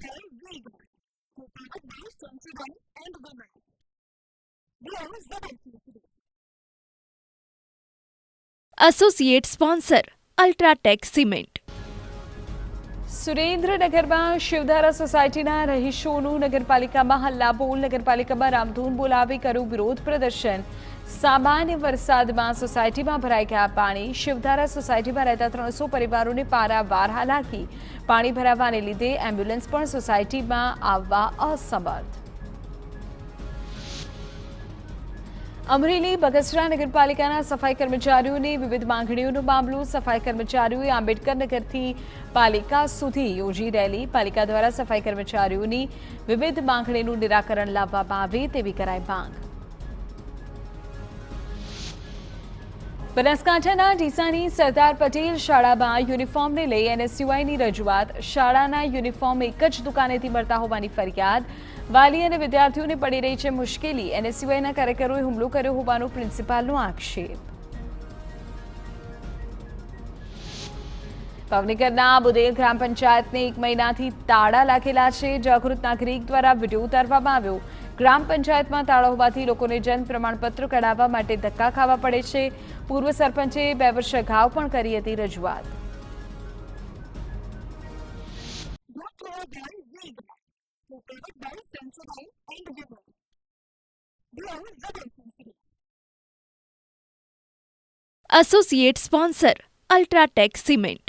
their Vega, powered by Sensodyne and Women. We are ZLPCD. Associate sponsor UltraTech cement. સુરેન્દ્રનગરમાં શિવધારા સોસાયટીના રહીશોનું નગરપાલિકામાં હલ્લાબોલ. નગરપાલિકામાં રામધૂન બોલાવી કર્યું વિરોધ પ્રદર્શન. સામાન્ય વરસાદમાં સોસાયટીમાં ભરાઈ ગયા પાણી. શિવધારા સોસાયટીમાં રહેતા 300 પરિવારોને પારાવાર હાલાકી. પાણી ભરાવાને લીધે એમ્બ્યુલન્સ પણ સોસાયટીમાં આવવા અસમર્થ. અમરેલી બગસરા નગરપાલિકાના સફાઈ કર્મચારીઓની વિવિધ માંગણીઓનો મામલો. સફાઈ કર્મચારીઓએ આંબેડકર નગરથી પાલિકા સુધી યોજી રેલી. પાલિકા દ્વારા સફાઈ કર્મચારીઓની વિવિધ માંગણીનું નિરાકરણ લાવવામાં આવે તેવી કરાઈ માંગ. બનાસકાંઠાના ડીસાની સરદાર પટેલ શાળામાં યુનિફોર્મને લઈ એનએસયુઆઈની રજૂઆત. શાળાના યુનિફોર્મ એક જ દુકાનેથી મળતા હોવાની ફરિયાદ. વાલી અને વિદ્યાર્થીઓને પડી રહી છે મુશ્કેલી. એનએસયુઆઈના કાર્યકરોએ હુમલો કર્યો હોવાનો પ્રિન્સિપાલનો આક્ષેપ. ભાવનગરના બુદેલ ગ્રામ પંચાયતને 1 મહિનાથી તાળા લાગેલા છે. જાગૃત નાગરિક દ્વારા વિડીયો ઉતારવામાં આવ્યો. ગ્રામ પંચાયતમાં તાળા હોવાથી લોકોને જન્મ પ્રમાણપત્ર કઢાવવા માટે ધક્કા ખાવા પડે છે. પૂર્વ સરપંચે 2 વર્ષ અગાઉ પણ કરી હતી રજૂઆત. Powered by Sensodyne and Women. We are ZLPCD. Associate sponsor UltraTech cement.